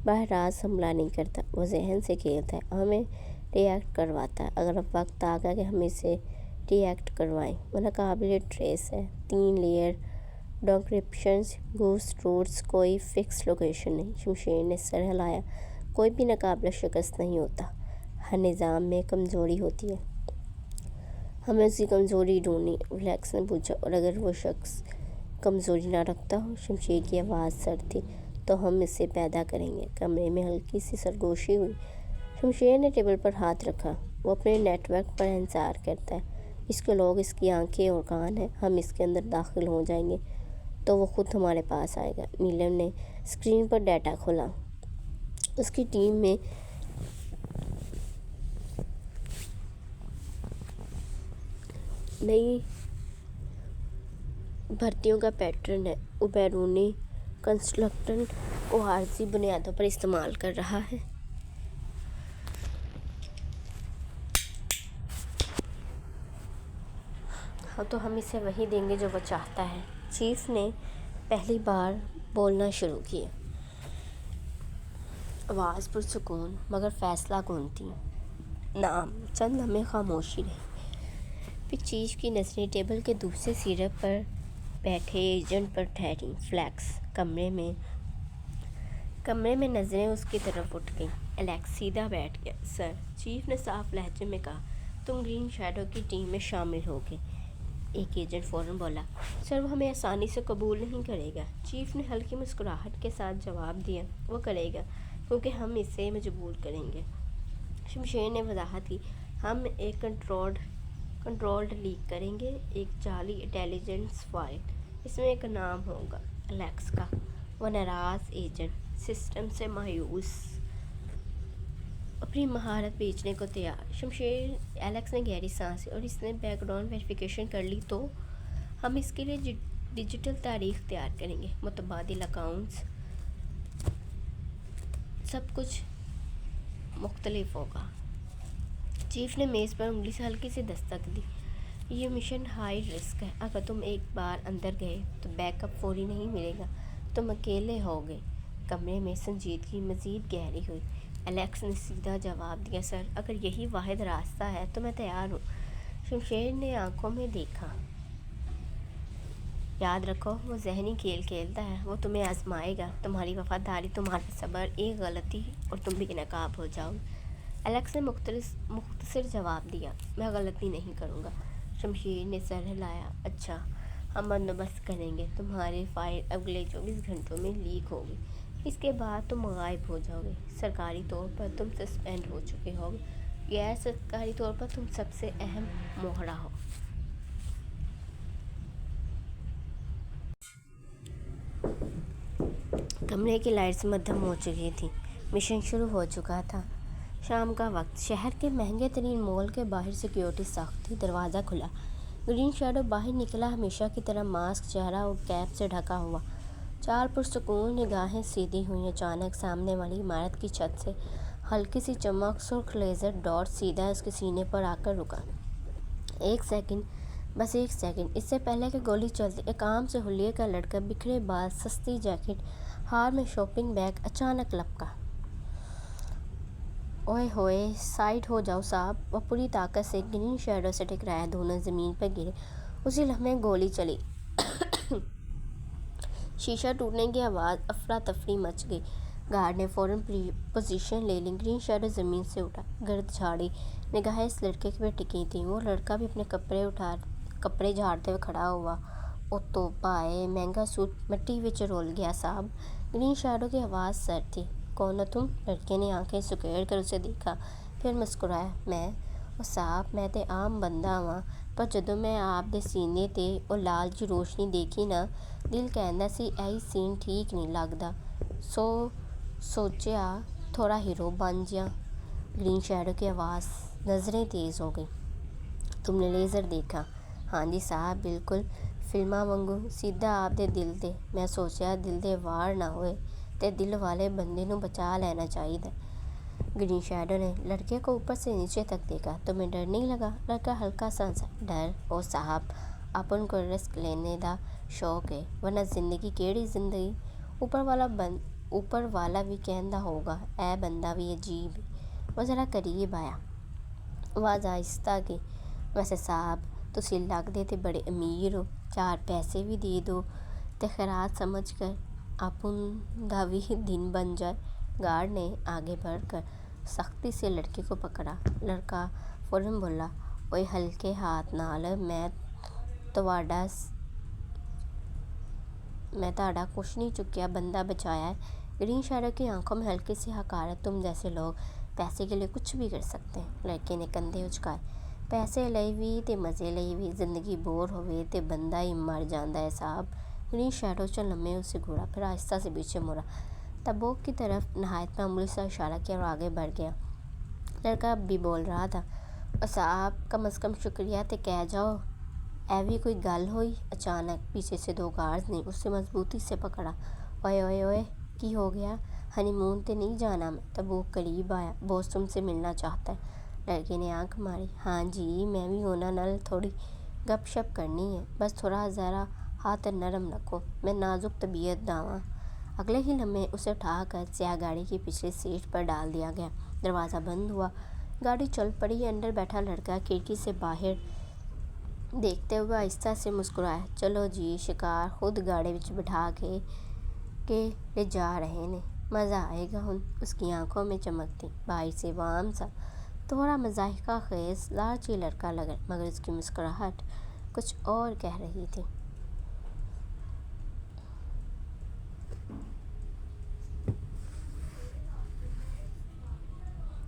براہ راست حملہ نہیں کرتا، وہ ذہن سے کھیلتا ہے، ہمیں ری ایکٹ کرواتا ہے۔ اگر اب وقت آ گیا کہ ہم اسے ری ایکٹ کروائیں، وہ ناقابل ٹریس ہے، 3 لیئر ڈنکرپشنز، گھوسٹ روٹس، کوئی فکس لوکیشن نہیں۔ شمشیر نے سر ہلایا، کوئی بھی ناقابل شکست نہیں ہوتا، ہر نظام میں کمزوری ہوتی ہے، ہمیں اس کی کمزوری ڈھونڈنی ہے۔ فلیکس نے پوچھا، اور اگر وہ شخص کمزوری نہ رکھتا ہو؟ شمشیر کی آواز سرد تھی، تو ہم اسے پیدا کریں گے۔ کمرے میں ہلکی سی سرگوشی ہوئی۔ شمشیر نے ٹیبل پر ہاتھ رکھا، وہ اپنے نیٹ ورک پر انحصار کرتا ہے، اس کے لوگ، اس کی آنکھیں اور کان ہیں، ہم اس کے اندر داخل ہو جائیں گے تو وہ خود ہمارے پاس آئے گا۔ نیلم نے اسکرین پر ڈیٹا کھولا۔ اس کی ٹیم میں نئی بھرتیوں کا پیٹرن ہے، وہ بیرونی کنسلٹنٹ کو عارضی بنیادوں پر استعمال کر رہا ہے۔ تو ہم اسے وہی دیں گے جو وہ چاہتا ہے۔ چیف نے پہلی بار بولنا شروع کیا، آواز پرسکون مگر فیصلہ کن تھی۔ نام۔ چند لمحے خاموشی رہی، پھر چیف کی نظریں ٹیبل کے دوسرے سرے پر بیٹھے ایجنٹ پر ٹھہریں۔ فلیکس۔ کمرے میں نظریں اس کی طرف اٹھ گئیں۔ الیکس سیدھا بیٹھ گیا۔ سر، چیف نے صاف لہجے میں کہا، تم گرین شیڈو کی ٹیم میں شامل ہوگے۔ ایک ایجنٹ فوراً بولا، سر وہ ہمیں آسانی سے قبول نہیں کرے گا۔ چیف نے ہلکی مسکراہٹ کے ساتھ جواب دیا، وہ کرے گا، کیونکہ ہم اسے مجبور کریں گے۔ شمشیر نے وضاحت کی، ہم ایک کنٹرولڈ لیک کریں گے، ایک جعلی انٹیلیجنس فائل۔ اس میں ایک نام ہوگا، الیکس کا۔ وہ ناراض ایجنٹ، سسٹم سے مایوس، اپنی مہارت بیچنے کو تیار۔ شمشیر، الیکس نے گہری سانس لی، اور اس نے بیک گراؤنڈ ویریفیکیشن کر لی تو ہم اس کے لیے ڈیجیٹل تاریخ تیار کریں گے، متبادل اکاؤنٹس، سب کچھ مختلف ہوگا۔ چیف نے میز پر انگلی سے ہلکی سی دستک دی۔ یہ مشن ہائی رسک ہے، اگر تم ایک بار اندر گئے تو بیک اپ فوری نہیں ملے گا، تم اکیلے ہوگے۔ کمرے میں سنجیدگی مزید گہری ہوئی۔ الیکس نے سیدھا جواب دیا، سر، اگر یہی واحد راستہ ہے تو میں تیار ہوں۔ شمشیر نے آنکھوں میں دیکھا۔ یاد رکھو، وہ ذہنی کھیل کھیلتا ہے، وہ تمہیں آزمائے گا، تمہاری وفاداری، تمہارا صبر، ایک غلطی اور تم بھی ناکام ہو جاؤ گے۔ الیکس نے مختصر جواب دیا، میں غلطی نہیں کروں گا۔ شمشیر نے سر ہلایا، اچھا، ہم بندوبست کریں گے، تمہاری فائل اگلے 24 گھنٹوں میں لیک ہوگی، اس کے بعد تم غائب ہو جاؤ گے۔ سرکاری طور پر تم سسپینڈ ہو چکے ہوگے، غیر سرکاری طور پر تم سب سے اہم موہرا ہو۔ کمرے کی لائٹس مدھم ہو چکی تھیں، مشن شروع ہو چکا تھا۔ شام کا وقت، شہر کے مہنگے ترین مال کے باہر سیکیورٹی سخت تھی۔ دروازہ کھلا، گرین شیڈو باہر نکلا، ہمیشہ کی طرح ماسک، چہرہ اور کیپ سے ڈھکا ہوا۔ چار پرسکون نگاہیں سیدھی ہوئیں۔ اچانک سامنے والی عمارت کی چھت سے ہلکی سی چمک، سرخ لیزر ڈاٹ سیدھا اس کے سینے پر آ کر رکا۔ ایک سیکنڈ، بس ایک سیکنڈ، اس سے پہلے کہ گولی چلتی، ایک عام سے حلیے کا لڑکا، بکھرے بال، سستی جیکٹ، ہاتھ میں شاپنگ بیگ، اچانک لپکا۔ اوئے ہوئے، سائڈ ہو جاؤ صاحب! وہ پوری طاقت سے گرین شیڈو سے ٹکرایا، دونوں زمین پر گرے۔ اسی لمحے گولی چلی، شیشہ ٹوٹنے کی آواز، افراتفری مچ گئی۔ گارڈ نے فوراً پوزیشن لے لی۔ گرین شیڈو زمین سے اٹھا، گرد جھاڑی، نگاہیں اس لڑکے پہ ٹکی تھیں۔ وہ لڑکا بھی اپنے کپڑے جھاڑتے ہوئے کھڑا ہوا۔ او توبہ اے، مہنگا سوٹ مٹی وچ رول گیا صاحب! گرین شیڈو کی آواز سرد تھی۔ کون ہو تم؟ لڑکے نے آنکھیں سکیڑ کر اسے دیکھا، پھر مسکرایا۔ میں؟ او صاحب، میں تے عام بندہ ہاں، پر جدوں میں آپ دے سینے تے او لال جی روشنی دیکھی نا، دل کہندا سی ایہی سین ٹھیک نہیں لگدا، سوچیا تھوڑا ہیرو بن جیاں۔ گرین شیڈو کی آواز، نظریں تیز ہو گئیں۔ تم نے لیزر دیکھا؟ ہاں جی صاحب، بالکل فلماں وانگوں، سیدھا آپ دے دل تے۔ میں سوچیا دل دے وار نہ ہوئے تے دل والے بندے نوں بچا لینا چاہیدا۔ گرین شیڈو نے لڑکے کو اوپر سے نیچے تک دیکھا۔ تمہیں ڈر نہیں لگا؟ لڑکا ہلکا سا ہنسا۔ ڈر؟ او صاحب، اپن کو رسک لینے دا شوق ہے، ورنہ زندگی کیڑی زندگی؟ اوپر والا بھی کہندا ہوگا، اے بندہ بھی عجیب ہے۔ وہ ذرا قریب آیا، آواز آہستہ کی، ویسے صاحب تسی لگدے تے بڑے امیر ہو، چار پیسے بھی دے دو تے خیرات سمجھ کر آپن دا بھی دن بن جائے۔ گارڈ نے آگے بڑھ کر سختی سے لڑکے کو پکڑا۔ لڑکا فوراً بولا، اوئے ہلکے ہاتھ نال، میں تہاڈا کچھ نہیں چکیا، بندہ بچایا ہے۔ گرین شیڈو کی آنکھوں میں ہلکی سی حقارت۔ تم جیسے لوگ پیسے کے لیے کچھ بھی کر سکتے ہیں۔ لڑکے نے کندھے اچکائے۔ پیسے لئی بھی تے مزے لئی بھی، زندگی بور ہوئے تے بندہ ہی مر جاندا ہے صاحب۔ گرین شیڈو چند لمحے اسے گھورا، پھر آہستہ سے پیچھے مڑا، تابوت کی طرف نہایت معمولی سا اشارہ کیا اور آگے بڑھ گیا۔ لڑکا اب بھی بول رہا تھا، او صاحب کم از کم شکریہ تے کہہ جاؤ، اے وی کوئی گل ہوئی؟ اچانک پیچھے سے دو گارڈز نے اسے مضبوطی سے پکڑا۔ اوئے اوئے اوئے، کی ہو گیا؟ ہنی مون تے نہیں جانا میں؟ تابوت قریب آیا۔ باس تم سے ملنا چاہتا ہے۔ لڑکے نے آنکھ ماری۔ ہاں جی، میں بھی انہاں نال تھوڑی گپ شپ کرنی ہے، بس تھوڑا ذرا ہاتھ نرم رکھو، میں نازک طبیعت دا واں۔ اگلے ہی لمحے اسے اٹھا کر سیاہ گاڑی کی پچھلی سیٹ پر ڈال دیا گیا۔ دروازہ بند ہوا، گاڑی چل پڑی۔ اندر بیٹھا لڑکا کھڑکی سے باہر دیکھتے ہوئے آہستہ سے مسکرایا۔ چلو جی، شکار خود گاڑی وچ بٹھا کے لے جا رہے نے، مزہ آئے گا ہن۔ اس کی آنکھوں میں چمک تھی، باعث وام سا، تھوڑا مضحکہ خیز، لالچی لڑکا لگا، مگر اس کی مسکراہٹ کچھ اور کہہ رہی تھی۔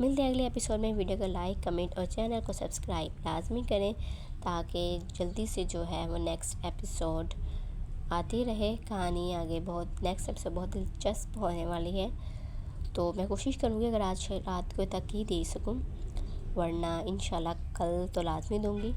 ملتے ہیں اگلے ایپیسوڈ میں. ویڈیو کو لائک کمنٹ اور چینل کو سبسکرائب لازمی کریں تاکہ جلدی سے جو ہے وہ نیکسٹ ایپیسوڈ آتی رہے. کہانی آگے نیکسٹ ایپیسوڈ بہت دلچسپ ہونے والی ہے، تو میں کوشش کروں گی اگر آج رات کو تک ہی دے سکوں، ورنہ انشاءاللہ کل تو لازمی دوں گی.